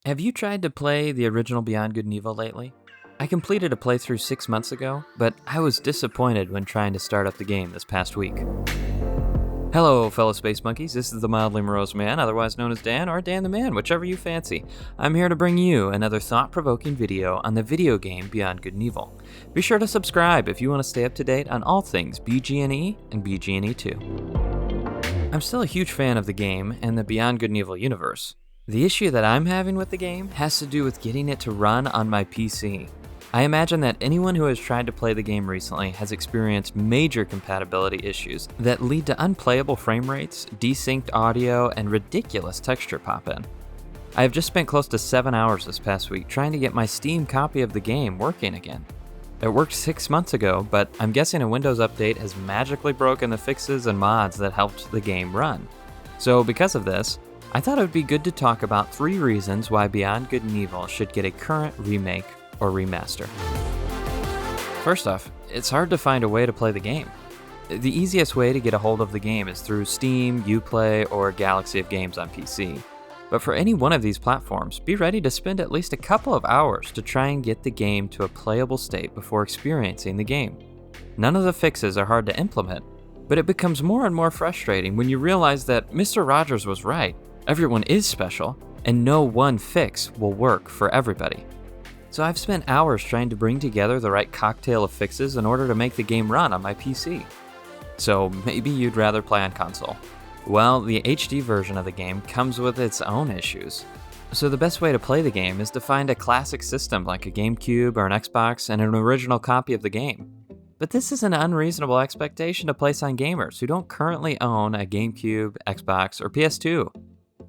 Have you tried to play the original Beyond Good and Evil lately? I completed a playthrough 6 months ago, but I was disappointed when trying to start up the game this past week. Hello, fellow Space Monkeys. This is the Mildly Morose Man, otherwise known as Dan, or Dan the Man, whichever you fancy. I'm here to bring you another thought-provoking video on the video game Beyond Good and Evil. Be sure to subscribe if you want to stay up to date on all things BG&E and BG&E 2. I'm still a huge fan of the game and the Beyond Good and Evil universe. The issue that I'm having with the game has to do with getting it to run on my PC. I imagine that anyone who has tried to play the game recently has experienced major compatibility issues that lead to unplayable frame rates, desynced audio, and ridiculous texture pop-in. I have just spent close to 7 hours this past week trying to get my Steam copy of the game working again. It worked 6 months ago, but I'm guessing a Windows update has magically broken the fixes and mods that helped the game run. So because of this, I thought it would be good to talk about 3 reasons why Beyond Good and Evil should get a current remake or remaster. First off, it's hard to find a way to play the game. The easiest way to get a hold of the game is through Steam, Uplay, or Galaxy of Games on PC. But for any one of these platforms, be ready to spend at least a couple of hours to try and get the game to a playable state before experiencing the game. None of the fixes are hard to implement, but it becomes more and more frustrating when you realize that Mr. Rogers was right. Everyone is special, and no one fix will work for everybody. So I've spent hours trying to bring together the right cocktail of fixes in order to make the game run on my PC. So maybe you'd rather play on console. Well, the HD version of the game comes with its own issues. So the best way to play the game is to find a classic system like a GameCube or an Xbox and an original copy of the game. But this is an unreasonable expectation to place on gamers who don't currently own a GameCube, Xbox, or PS2.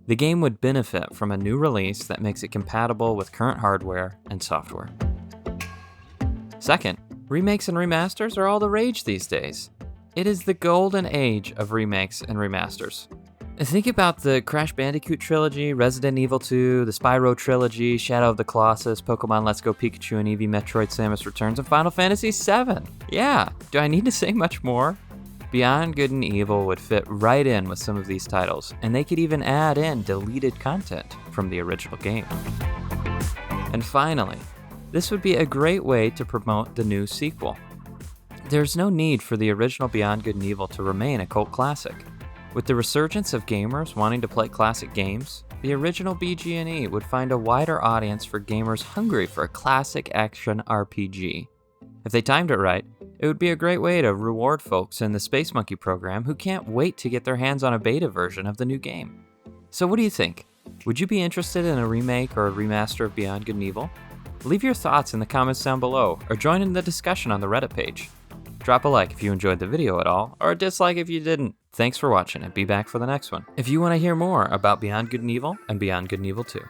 The game would benefit from a new release that makes it compatible with current hardware and software. Second, remakes and remasters are all the rage these days. It is the golden age of remakes and remasters. Think about the Crash Bandicoot trilogy, Resident Evil 2, the Spyro trilogy, Shadow of the Colossus, Pokemon Let's Go Pikachu and Eevee, Metroid Samus Returns, and Final Fantasy VII. Yeah, do I need to say much more? Beyond Good and Evil would fit right in with some of these titles, and they could even add in deleted content from the original game. And finally, this would be a great way to promote the new sequel. There's no need for the original Beyond Good and Evil to remain a cult classic. With the resurgence of gamers wanting to play classic games, the original BG&E would find a wider audience for gamers hungry for a classic action RPG. If they timed it right, it would be a great way to reward folks in the Space Monkey program who can't wait to get their hands on a beta version of the new game. So what do you think? Would you be interested in a remake or a remaster of Beyond Good and Evil? Leave your thoughts in the comments down below, or join in the discussion on the Reddit page. Drop a like if you enjoyed the video at all, or a dislike if you didn't. Thanks for watching, and be back for the next one if you want to hear more about Beyond Good and Evil and Beyond Good and Evil 2.